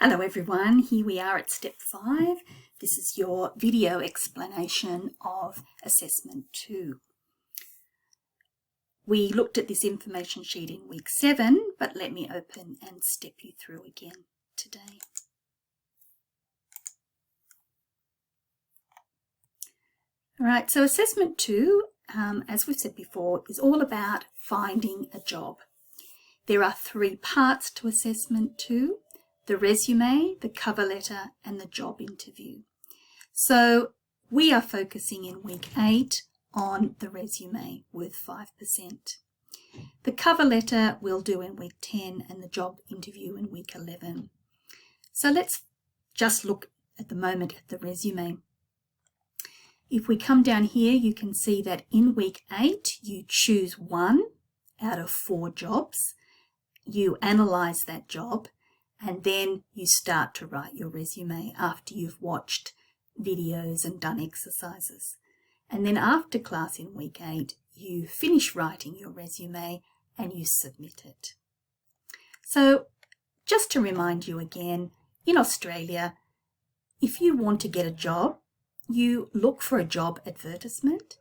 Hello everyone, here we are at step 5. This is your video explanation of assessment 2. We looked at this information sheet in week 7, but let me open and step you through again today. Alright, so assessment 2, as we've said before, is all about finding a job. There are 3 parts to assessment 2. The resume, the cover letter and the job interview. So we are focusing in week 8 on the resume with 5%. The cover letter we'll do in week 10 and the job interview in week 11. So let's just look at the moment at the resume. If we come down here, you can see that in week 8 you choose 1 out of 4 jobs. You analyse that job. And then you start to write your resume after you've watched videos and done exercises. And then after class in week 8, you finish writing your resume and you submit it. So just to remind you again, in Australia, if you want to get a job, you look for a job advertisement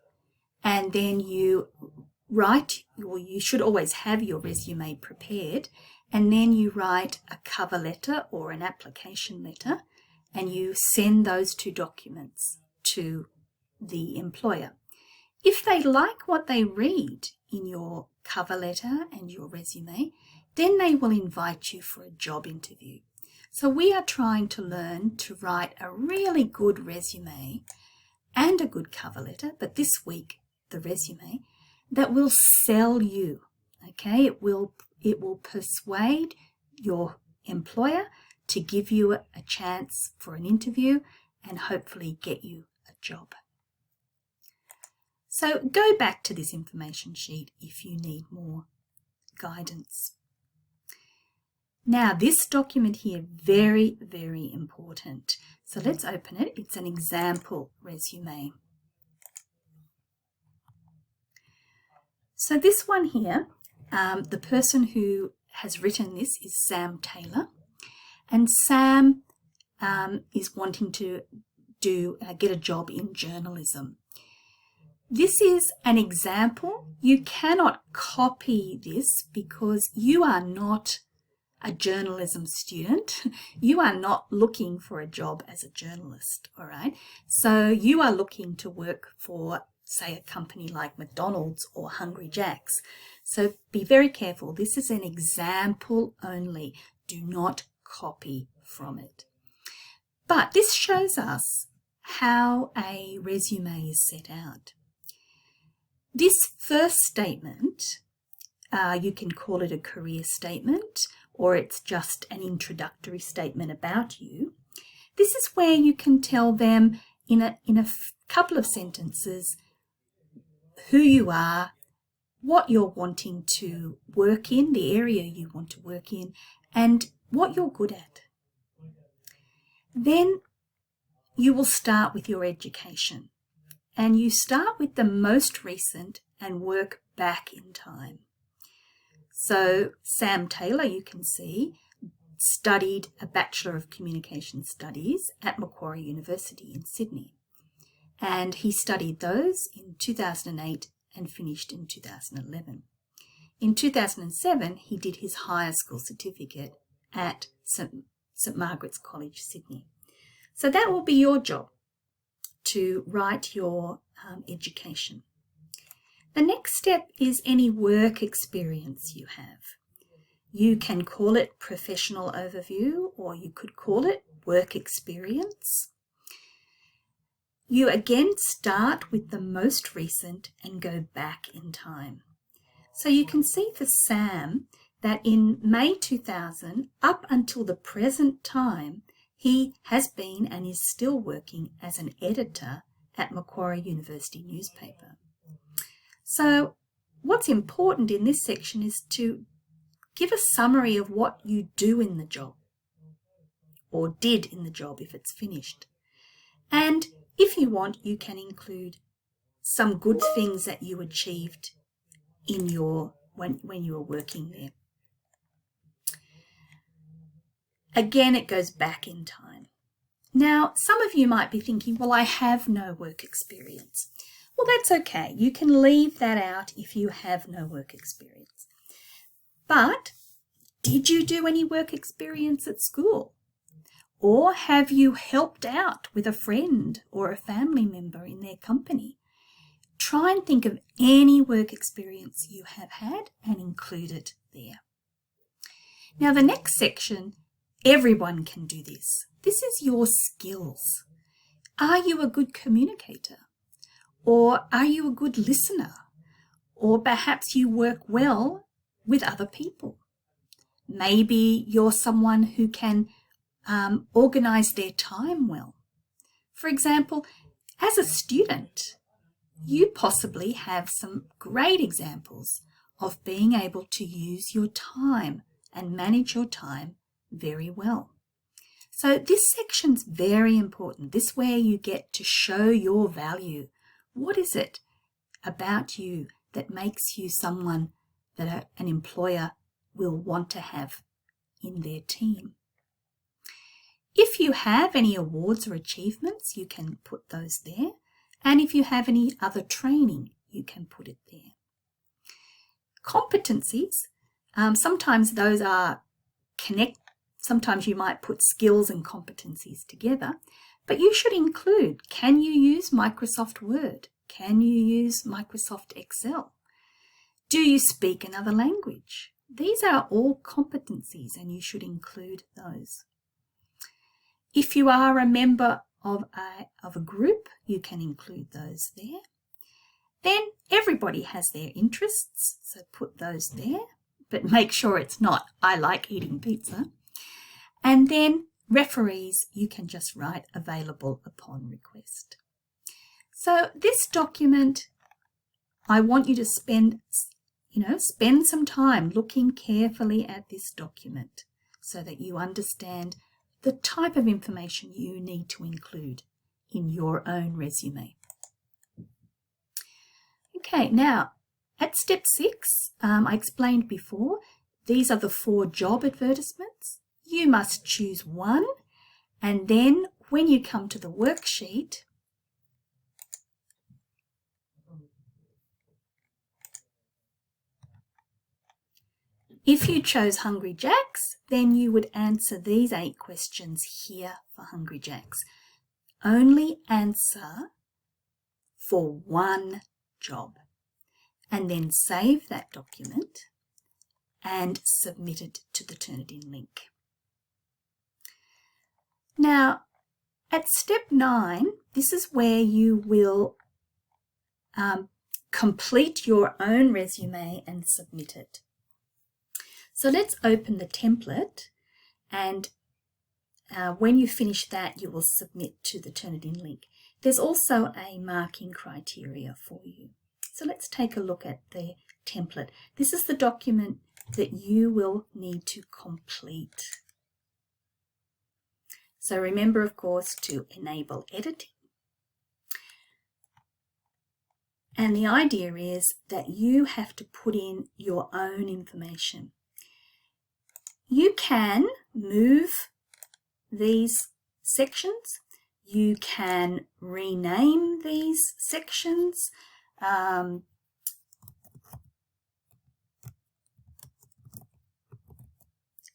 and then you write, or you should always have your resume prepared, and then you write a cover letter or an application letter and you send those 2 documents to the employer. If they like what they read in your cover letter and your resume, then they will invite you for a job interview. So we are trying to learn to write a really good resume and a good cover letter, but this week the resume, that will sell you. Okay, it will persuade your employer to give you a chance for an interview and hopefully get you a job. So go back to this information sheet if you need more guidance. Now this document here, very, very important. So let's open it. It's an example resume. So this one here, the person who has written this is Sam Taylor, and Sam is wanting to get a job in journalism. This is an example. You cannot copy this because you are not a journalism student. You are not looking for a job as a journalist, all right? So you are looking to work for, say, a company like McDonald's or Hungry Jack's. So be very careful. This is an example only. Do not copy from it. But this shows us how a resume is set out. This first statement, you can call it a career statement, or it's just an introductory statement about you. This is where you can tell them in a couple of sentences who you are, what you're wanting to work in, the area you want to work in, and what you're good at. Then you will start with your education, and you start with the most recent and work back in time. So Sam Taylor, you can see, studied a Bachelor of Communication Studies at Macquarie University in Sydney. And he studied those in 2008 and finished in 2011. In 2007, he did his higher school certificate at St Margaret's College, Sydney. So that will be your job, to write your education. The next step is any work experience you have. You can call it professional overview, or you could call it work experience. You again start with the most recent and go back in time. So you can see for Sam that in May 2000 up until the present time, he has been and is still working as an editor at Macquarie University newspaper. So what's important in this section is to give a summary of what you do in the job, or did in the job if it's finished. And if you want, you can include some good things that you achieved in your when you were working there. Again, it goes back in time. Now, some of you might be thinking, well, I have no work experience. Well, that's okay. You can leave that out if you have no work experience. But did you do any work experience at school? Or have you helped out with a friend or a family member in their company? Try and think of any work experience you have had and include it there. Now, the next section, everyone can do this. This is your skills. Are you a good communicator? Or are you a good listener? Or perhaps you work well with other people. Maybe you're someone who can organize their time well. For example, as a student, you possibly have some great examples of being able to use your time and manage your time very well. So this section's very important. This is where you get to show your value. What is it about you that makes you someone that an employer will want to have in their team? If you have any awards or achievements, you can put those there. And if you have any other training, you can put it there. Competencies, sometimes those are sometimes you might put skills and competencies together, but you should include, can you use Microsoft Word? Can you use Microsoft Excel? Do you speak another language? These are all competencies and you should include those. If you are a member of a group, you can include those there. Then everybody has their interests, so put those there, but make sure it's not, I like eating pizza. And then referees, you can just write available upon request. So this document, I want you to spend some time looking carefully at this document so that you understand the type of information you need to include in your own resume. Okay, now at step 6, I explained before, these are the 4 job advertisements. You must choose one, and then when you come to the worksheet, if you chose Hungry Jack's, then you would answer these 8 questions here for Hungry Jack's. Only answer for one job, and then save that document and submit it to the Turnitin link. Now, at step 9, this is where you will complete your own resume and submit it. So let's open the template, and when you finish that, you will submit to the Turnitin link. There's also a marking criteria for you. So let's take a look at the template. This is the document that you will need to complete. So remember, of course, to enable editing. And the idea is that you have to put in your own information. You can move these sections. You can rename these sections.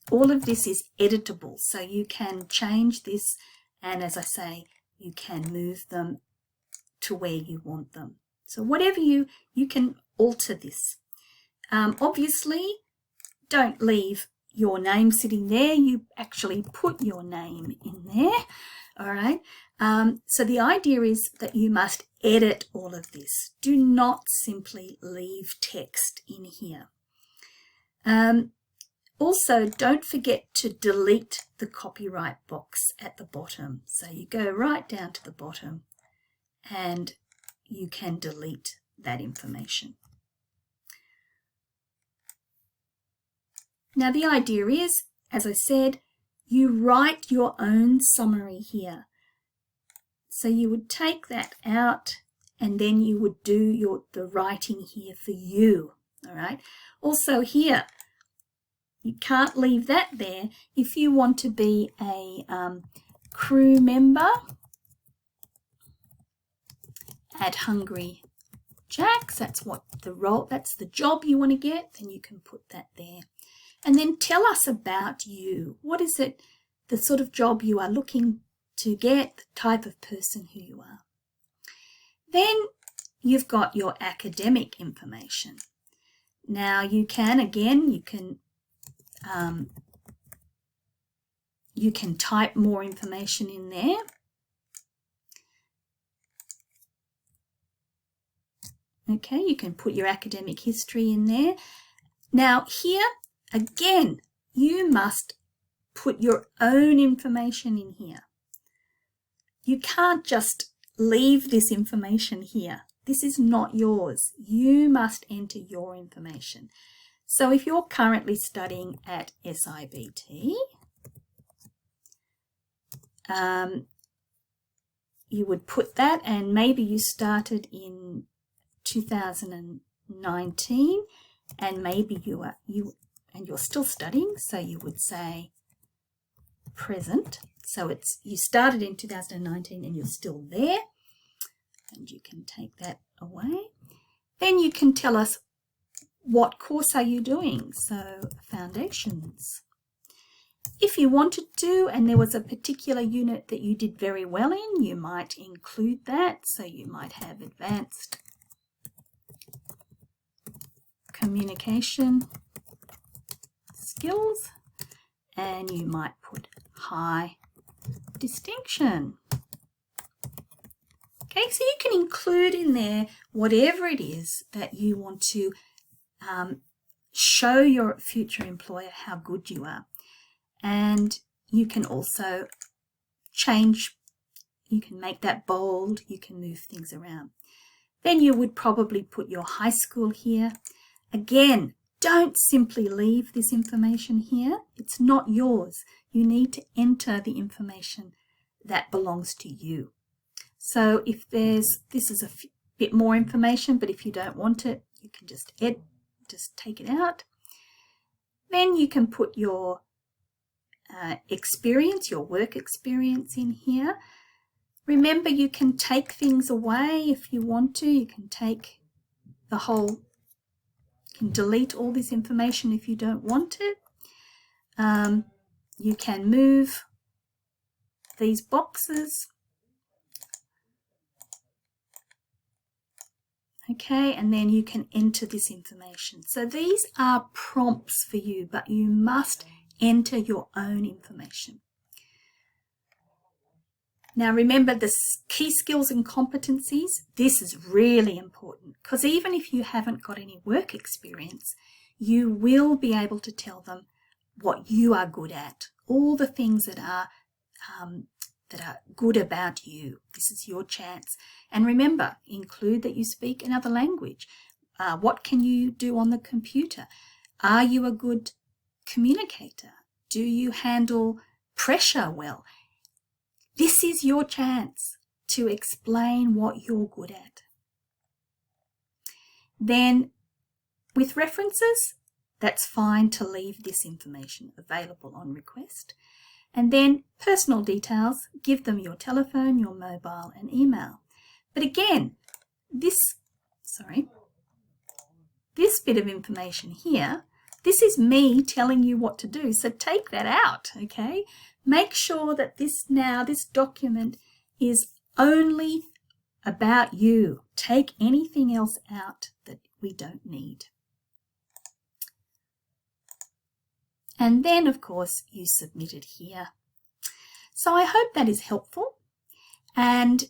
All of this is editable, so you can change this, and as I say, you can move them to where you want them. So whatever you can alter this. Obviously, don't leave your name sitting there. You actually put your name in there. All right. So the idea is that you must edit all of this. Do not simply leave text in here. Also, don't forget to delete the copyright box at the bottom. So you go right down to the bottom and you can delete that information. Now the idea is, as I said, you write your own summary here. So you would take that out and then you would do the writing here for you. All right. Also here, You can't leave that there. If you want to be a crew member at Hungry Jack's, that's what the role, that's the job you want to get, then you can put that there. And then tell us about you. What is it, the sort of job you are looking to get, the type of person who you are. Then you've got your academic information. Now you can, again, you can type more information in there. Okay, you can put your academic history in there. Now here, again, you must put your own information in here. You can't just leave this information here. This is not yours. You must enter your information. So if you're currently studying at SIBT, you would put that, and maybe you started in 2019, and maybe you're still studying, so you would say present. So it's, you started in 2019 and you're still there, and you can take that away. Then you can tell us what course are you doing, so foundations. If you wanted to, and there was a particular unit that you did very well in, you might include that. So you might have advanced communication skills, and you might put high distinction. Okay, so you can include in there whatever it is that you want to show your future employer how good you are. And you can also change, you can make that bold, you can move things around. Then you would probably put your high school here. Again, don't simply leave this information here. It's not yours. You need to enter the information that belongs to you. So if there's, this is a bit more information, but if you don't want it, you can just take it out. Then you can put your experience, your work experience in here. Remember, you can take things away if you want to. You can take the whole, you can delete all this information if you don't want it. You can move these boxes. Okay, and then you can enter this information. So these are prompts for you, but you must enter your own information. Now remember, the key skills and competencies, this is really important, because even if you haven't got any work experience, you will be able to tell them what you are good at, all the things that are good about you. This is your chance. And remember, include that you speak another language. What can you do on the computer? Are you a good communicator? Do you handle pressure well? This is your chance to explain what you're good at. Then with references, that's fine to leave this information available on request. And then personal details, give them your telephone, your mobile and email. But again, this bit of information here, this is me telling you what to do, so take that out, okay? Make sure that this document is only about you. Take anything else out that we don't need. And then, of course, you submit it here. So I hope that is helpful, and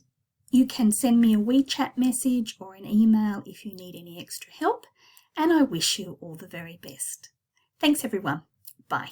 you can send me a WeChat message or an email if you need any extra help, and I wish you all the very best. Thanks everyone. Bye.